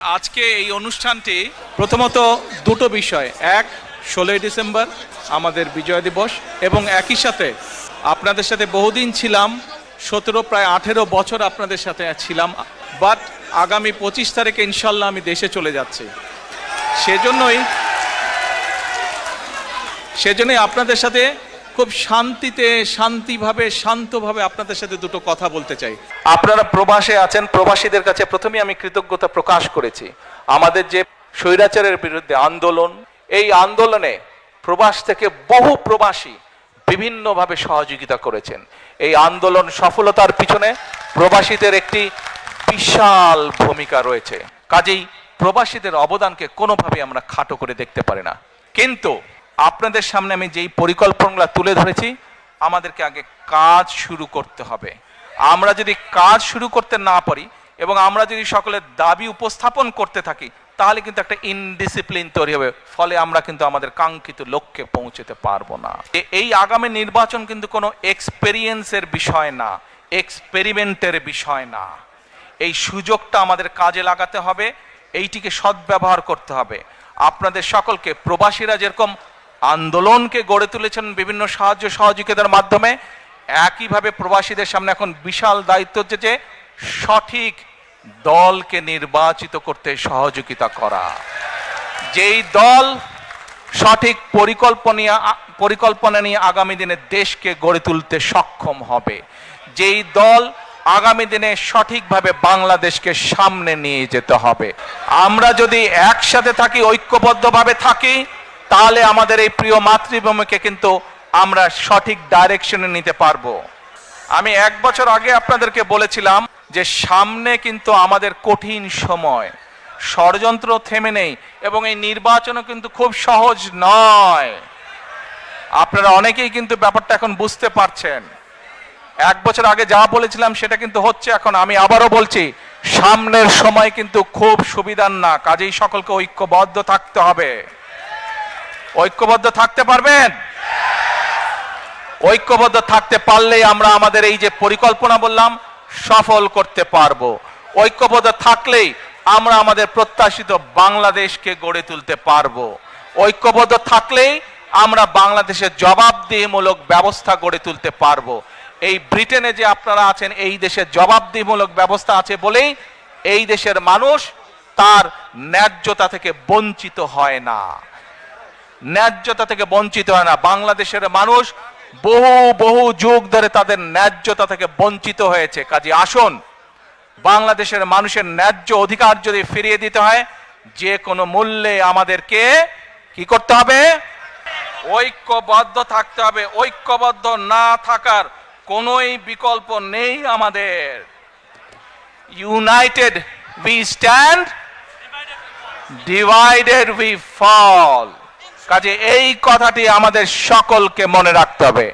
আজকে এই অনুষ্ঠানটি প্রথমত দুটো বিষয়, এক 16ই ডিসেম্বর আমাদের বিজয় দিবস, এবং একই সাথে আপনাদের সাথে বহুদিন ছিলাম, 17 প্রায় 18 বছর আপনাদের সাথে ছিলাম, বাট আগামী 25 তারিখে ইনশাল্লাহ আমি দেশে চলে যাচ্ছি। সেজন্যই আপনাদের সাথে খুব শান্তভাবে আপনাদের সাথে দুটো কথা বলতে চাই। আপনারা প্রবাসে আছেন, প্রবাসীদের কাছে প্রথমে আমি কৃতজ্ঞতা প্রকাশ করেছি। আমাদের যে স্বৈরাচারের বিরুদ্ধে আন্দোলন, এই আন্দোলনে প্রবাস থেকে বহু প্রবাসী বিভিন্নভাবে সহযোগিতা করেছেন। এই আন্দোলন সফলতার পিছনে প্রবাসীদের একটি বিশাল ভূমিকা রয়েছে। কাজেই প্রবাসীদের অবদানকে কোনোভাবে আমরা খাটো করে দেখতে পারি না। কিন্তু আপনাদের সামনে আমি যেই পরিকল্পনাগুলো তুলে ধরেছি, আমাদেরকে আগে কাজ শুরু করতে হবে। আমরা যদি কাজ শুরু করতে না পারি এবং আমরা যদি সকলের দাবি উপস্থাপন করতে থাকি, তাহলে কিন্তু একটা ইনডিসিপ্লিন তৈরি হবে, ফলে আমরা কিন্তু আমাদের কাঙ্ক্ষিত লক্ষ্যে পৌঁছতে পারবো না। এই আগামী নির্বাচন কিন্তু কোনো এক্সপেরিয়েন্সের বিষয় না, এক্সপেরিমেন্টের বিষয় না। এই সুযোগটা আমাদের কাজে লাগাতে হবে, এইটিকে সদ্ব্যবহার করতে হবে। আপনাদের সকলকে, প্রবাসীরা যেরকম আন্দোলনকে গড়ে তুলেছেন বিভিন্ন সাহায্য সহযোগিতার মাধ্যমে, একইভাবে প্রবাসীদের সামনে এখন বিশাল দায়িত্ব হচ্ছে যে সঠিক দলকে নির্বাচিত করতে সহযোগিতা করা। যেই দল সঠিক পরিকল্পনা নিয়ে আগামী দিনে দেশকে গড়ে তুলতে সক্ষম হবে, যেই দল আগামী দিনে সঠিকভাবে বাংলাদেশকে সামনে নিয়ে যেতে হবে। আমরা যদি একসাথে থাকি, ঐক্যবদ্ধভাবে থাকি, তাহলে আমাদের এই প্রিয় মাতৃভূমিকে কিন্তু আমরা সঠিক ডাইরেকশনে নিতে পারবো। আমি 1 বছর আগে আপনাদেরকে বলেছিলাম যে সামনে কিন্তু আমাদের কঠিন সময়, ষড়যন্ত্র থেমে নেই, এবং এই নির্বাচনও কিন্তু খুব সহজ নয়। আপনারা অনেকেই কিন্তু ব্যাপারটা এখন বুঝতে পারছেন। 1 বছর আগে যা বলেছিলাম সেটা কিন্তু হচ্ছে এখন। আমি আবারও বলছি, সামনের সময় কিন্তু খুব সুবিধার না। কাজেই সকলকে ঐক্যবদ্ধ থাকতে হবে। ঐক্যবদ্ধ থাকতে পারবেন? ঐক্যবদ্ধ থাকতে পারলেই আমরা আমাদের এই যে পরিকল্পনা বললাম সফল করতে পারবো। ঐক্যবদ্ধ থাকলেই আমরা আমাদের প্রত্যাশিত বাংলাদেশকে গড়ে তুলতে পারবো। ঐক্যবদ্ধ থাকলেই আমরা বাংলাদেশের জবাবদিহিমূলক ব্যবস্থা গড়ে তুলতে পারবো। এই ব্রিটেনে যে আপনারা আছেন, এই দেশের জবাবদিহিমূলক ব্যবস্থা আছে বলেই এই দেশের মানুষ তার ন্যায্যতা থেকে বঞ্চিত হয় না। ন্যায্যতা থেকে বঞ্চিত হয় না। বাংলাদেশের মানুষ বহু যুগ ধরে তাদের ন্যায্যতা থেকে বঞ্চিত হয়েছে। কাজে আসুন, বাংলাদেশের মানুষের ন্যায্য অধিকার যদি ফিরিয়ে দিতে হয়, যে কোনো মূল্যে আমাদেরকে কি করতে হবে? ঐক্যবদ্ধ থাকতে হবে। ঐক্যবদ্ধ না থাকার কোনোই বিকল্প নেই আমাদের। United we stand, divided we fall. কাজে এই কথাটি আমাদের সকলকে মনে রাখতে হবে।